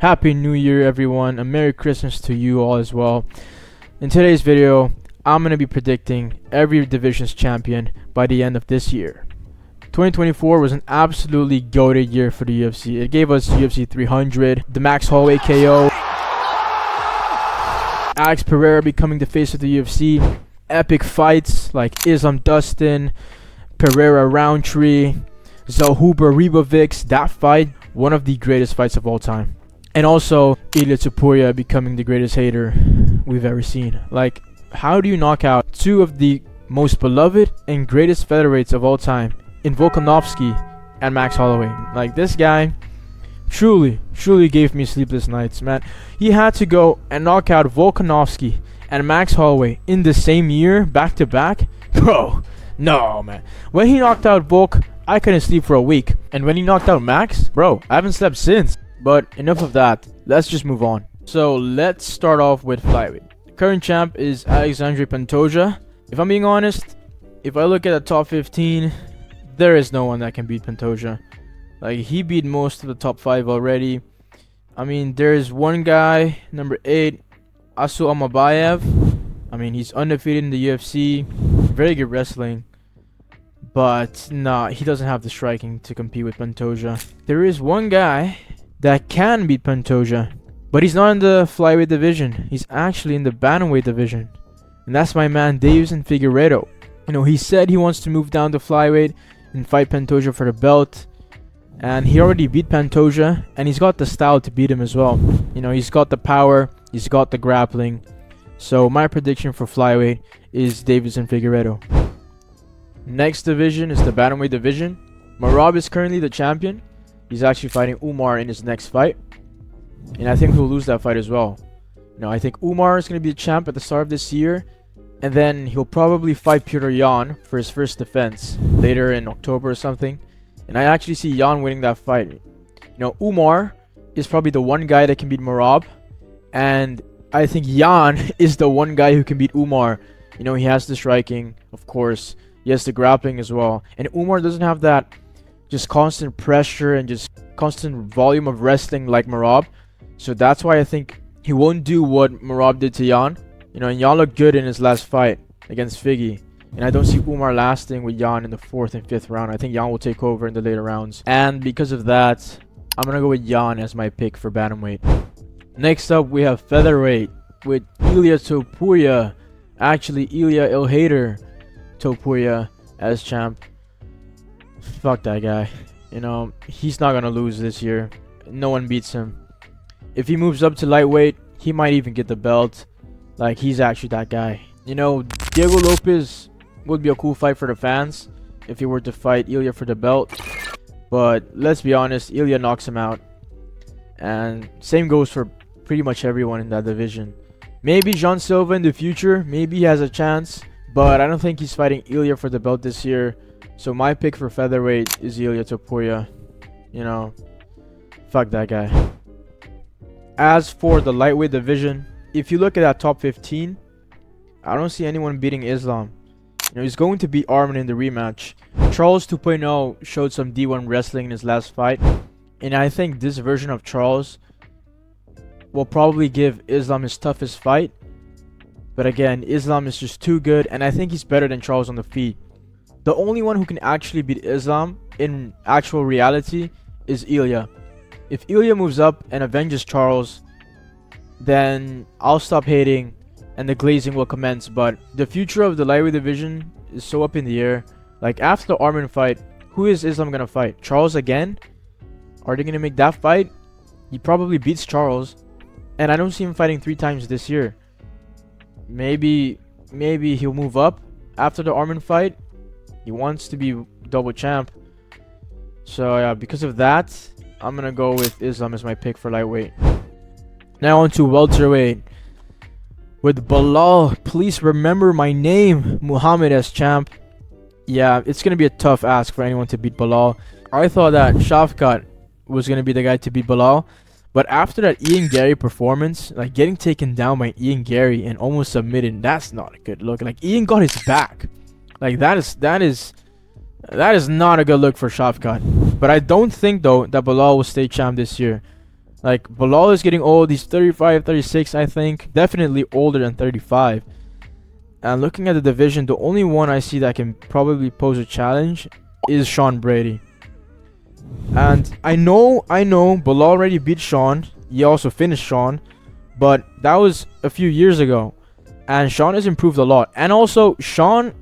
Happy New Year, everyone, and Merry Christmas to you all as well. In today's video, I'm going to be predicting every division's champion by the end of this year. 2024 was an absolutely goated year for the UFC. It gave us UFC 300, the Max Holloway KO, Alex Pereira becoming the face of the UFC, epic fights like Islam Dustin, Pereira Roundtree, Zahuber Ribovics. That fight, one of the greatest fights of all time. And also Ilia Topuria becoming the greatest hater we've ever seen. Like, how do you knock out two of the most beloved and greatest featherweights of all time in Volkanovski and Max Holloway? Like, this guy truly gave me sleepless nights, man. He had to go and knock out Volkanovski and Max Holloway in the same year, back to back. Bro, no, man. When he knocked out Volk, I couldn't sleep for a week. And when he knocked out Max, bro, I haven't slept since. But enough of that, let's just move on. So let's start off with flyweight. The current champ is Alexandre Pantoja. If I'm being honest, if I look at the top 15, there is no one that can beat Pantoja. Like, he beat most of the top 5 already. I mean, there's one guy, number 8, Asu Amabayev. I mean, he's undefeated in the UFC, very good wrestling, but nah, he doesn't have the striking to compete with Pantoja. There is one guy that can beat Pantoja, but he's not in the flyweight division. He's actually in the bantamweight division, and that's my man Davison Figueiredo. You know, he said he wants to move down to flyweight and fight Pantoja for the belt, and he already beat Pantoja, and he's got the style to beat him as well. You know, he's got the power, he's got the grappling. So my prediction for flyweight is Davison Figueiredo. Next division is the bantamweight division. Merab is currently the champion. He's actually fighting Umar in his next fight, and I think he'll lose that fight as well. You know, I think Umar is going to be the champ at the start of this year, and then he'll probably fight Petr Yan for his first defense later in October or something. And I actually see Yan winning that fight. You know, Umar is probably the one guy that can beat Merab, and I think Yan is the one guy who can beat Umar. You know, he has the striking, of course. He has the grappling as well, and Umar doesn't have that just constant pressure and just constant volume of wrestling like Merab. So that's why I think he won't do what Merab did to Yan. You know, and Yan looked good in his last fight against Figgy. And I don't see Umar lasting with Yan in the 4th and 5th round. I think Yan will take over in the later rounds. And because of that, I'm going to go with Yan as my pick for bantamweight. Next up, we have featherweight with Ilia Topuria. Actually, Ilia Ilhater Topuria as champ. Fuck that guy. You know, he's not gonna lose this year. No one beats him. If he moves up to lightweight, he might even get the belt. Like, he's actually that guy. You know, Diego Lopez would be a cool fight for the fans if he were to fight Ilia for the belt. But let's be honest, Ilia knocks him out. And same goes for pretty much everyone in that division. Maybe Jean Silva in the future. Maybe he has a chance. But I don't think he's fighting Ilia for the belt this year. So my pick for featherweight is Ilia Topuria. You know, fuck that guy. As for the lightweight division, if you look at that top 15, I don't see anyone beating Islam. You know, he's going to beat Arman in the rematch. Charles 2.0 showed some D1 wrestling in his last fight, and I think this version of Charles will probably give Islam his toughest fight. But again, Islam is just too good, and I think he's better than Charles on the feet. The only one who can actually beat Islam in actual reality is Ilia. If Ilia moves up and avenges Charles, then I'll stop hating and the glazing will commence. But the future of the lightweight division is so up in the air. Like, after the Arman fight, who is Islam going to fight? Charles again? Are they going to make that fight? He probably beats Charles, and I don't see him fighting 3 times this year. Maybe he'll move up after the Arman fight. He wants to be double champ. So yeah, because of that, I'm gonna go with Islam as my pick for lightweight. Now on to welterweight with Bilal. Please remember my name, Muhammad, as champ. Yeah, it's gonna be a tough ask for anyone to beat Bilal. I thought that Shafkat was gonna be the guy to beat Bilal, but after that Ian Gary performance, like getting taken down by Ian Gary and almost submitted, that's not a good look. Like, Ian got his back. Like, that is not a good look for Shafkat. But I don't think, though, that Bilal will stay champ this year. Like, Bilal is getting old. He's 35, 36, I think. Definitely older than 35. And looking at the division, the only one I see that can probably pose a challenge is Sean Brady. And I know Bilal already beat Sean. He also finished Sean. But that was a few years ago. And Sean has improved a lot. And also, Sean,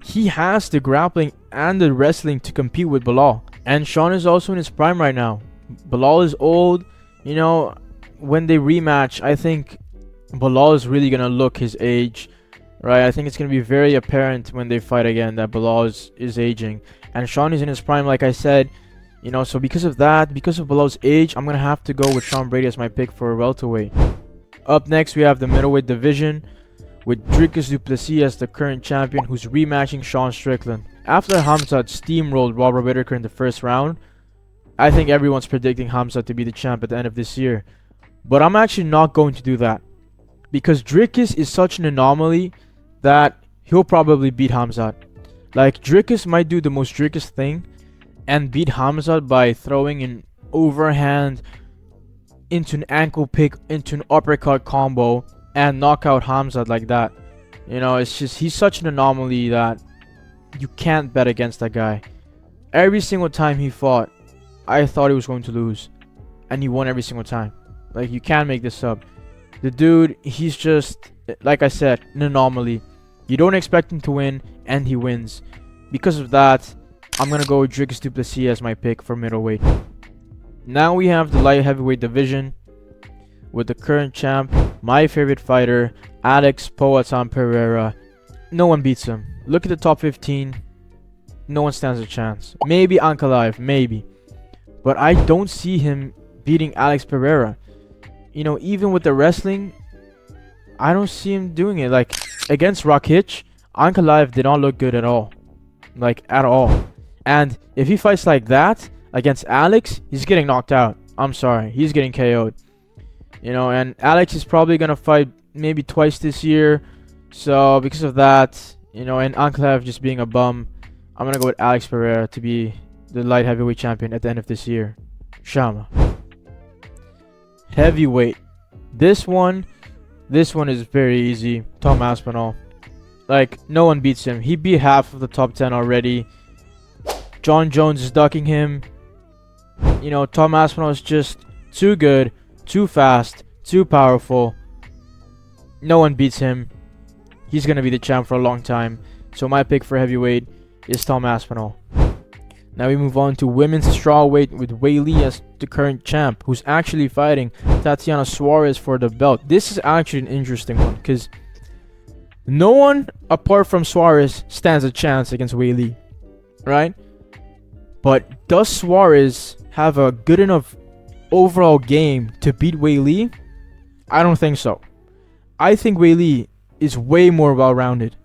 he has the grappling and the wrestling to compete with Bilal. And Sean is also in his prime right now. Bilal is old. You know, when they rematch, I think Bilal is really going to look his age. Right? I think it's going to be very apparent when they fight again that Bilal is aging. And Sean is in his prime, like I said. You know, so because of that, because of Bilal's age, I'm going to have to go with Sean Brady as my pick for a welterweight. Up next, we have the middleweight division with Dricus du Plessis as the current champion, who's rematching Sean Strickland. After Khamzat steamrolled Robert Whittaker in the first round, I think everyone's predicting Khamzat to be the champ at the end of this year. But I'm actually not going to do that, because Dricus is such an anomaly that he'll probably beat Khamzat. Like, Dricus might do the most Dricus thing and beat Khamzat by throwing an overhand into an ankle pick, into an uppercut combo, and knock out Khamzat like that. You know, it's just, he's such an anomaly that you can't bet against that guy. Every single time he fought, I thought he was going to lose, and he won every single time. Like, you can't make this up. The dude, he's just, like I said, an anomaly. You don't expect him to win, and he wins. Because of that, I'm going to go with Dricus du Plessis as my pick for middleweight. Now we have the light heavyweight division with the current champ, my favorite fighter, Alex Poatan Pereira. No one beats him. Look at the top 15. No one stands a chance. Maybe Ankalaev, maybe. But I don't see him beating Alex Pereira. You know, even with the wrestling, I don't see him doing it. Like, against Rakic, Ankalaev did not look good at all. Like, at all. And if he fights like that against Alex, he's getting knocked out. I'm sorry. He's getting KO'd. You know, and Alex is probably going to fight maybe twice this year. So, because of that, you know, and Ankalaev just being a bum, I'm going to go with Alex Pereira to be the light heavyweight champion at the end of this year. Shama. Heavyweight. This one is very easy. Tom Aspinall. Like, no one beats him. He beat half of the top 10 already. John Jones is ducking him. You know, Tom Aspinall is just too good, too fast, too powerful. No one beats him. He's going to be the champ for a long time. So my pick for heavyweight is Tom Aspinall. Now we move on to women's strawweight with Wei Li as the current champ, who's actually fighting Tatiana Suarez for the belt. This is actually an interesting one, because no one apart from Suarez stands a chance against Wei Li, right? But does Suarez have a good enough overall game to beat Wei Li? I don't think so. I think Wei Li is way more well-rounded.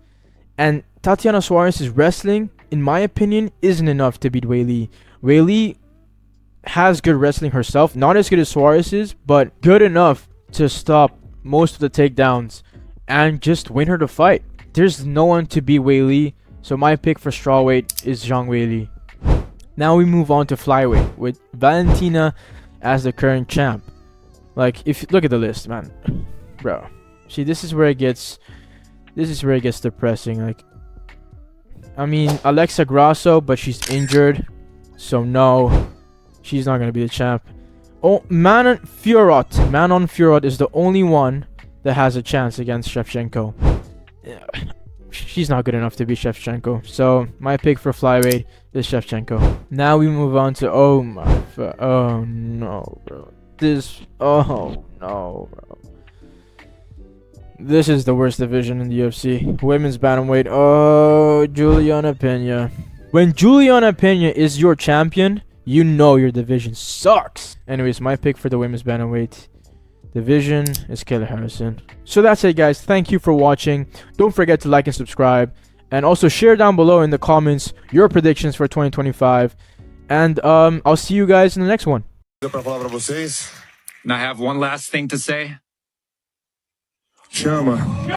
And Tatiana Suarez's wrestling, in my opinion, isn't enough to beat Wei Li. Wei Li has good wrestling herself. Not as good as Suarez's, but good enough to stop most of the takedowns and just win her the fight. There's no one to beat Wei Li. So my pick for strawweight is Zhang Wei Li. Now we move on to flyweight with Valentina as the current champ. Like, if you look at the list, man, bro. See, this is where it gets depressing. Like, I mean, Alexa Grasso, but she's injured, so no, she's not gonna be the champ. Oh, Manon Fiorot is the only one that has a chance against Shevchenko. She's not good enough to beat Shevchenko, so my pick for flyweight is Shevchenko. Now we move on to oh no, bro. This is the worst division in the UFC. Women's bantamweight. Oh, Juliana Pena. When Juliana Pena is your champion, you know your division sucks. Anyways, my pick for the women's bantamweight division is Kayla Harrison. So that's it, guys. Thank you for watching. Don't forget to like and subscribe. And also share down below in the comments your predictions for 2025. And I'll see you guys in the next one. And I have one last thing to say. Chama.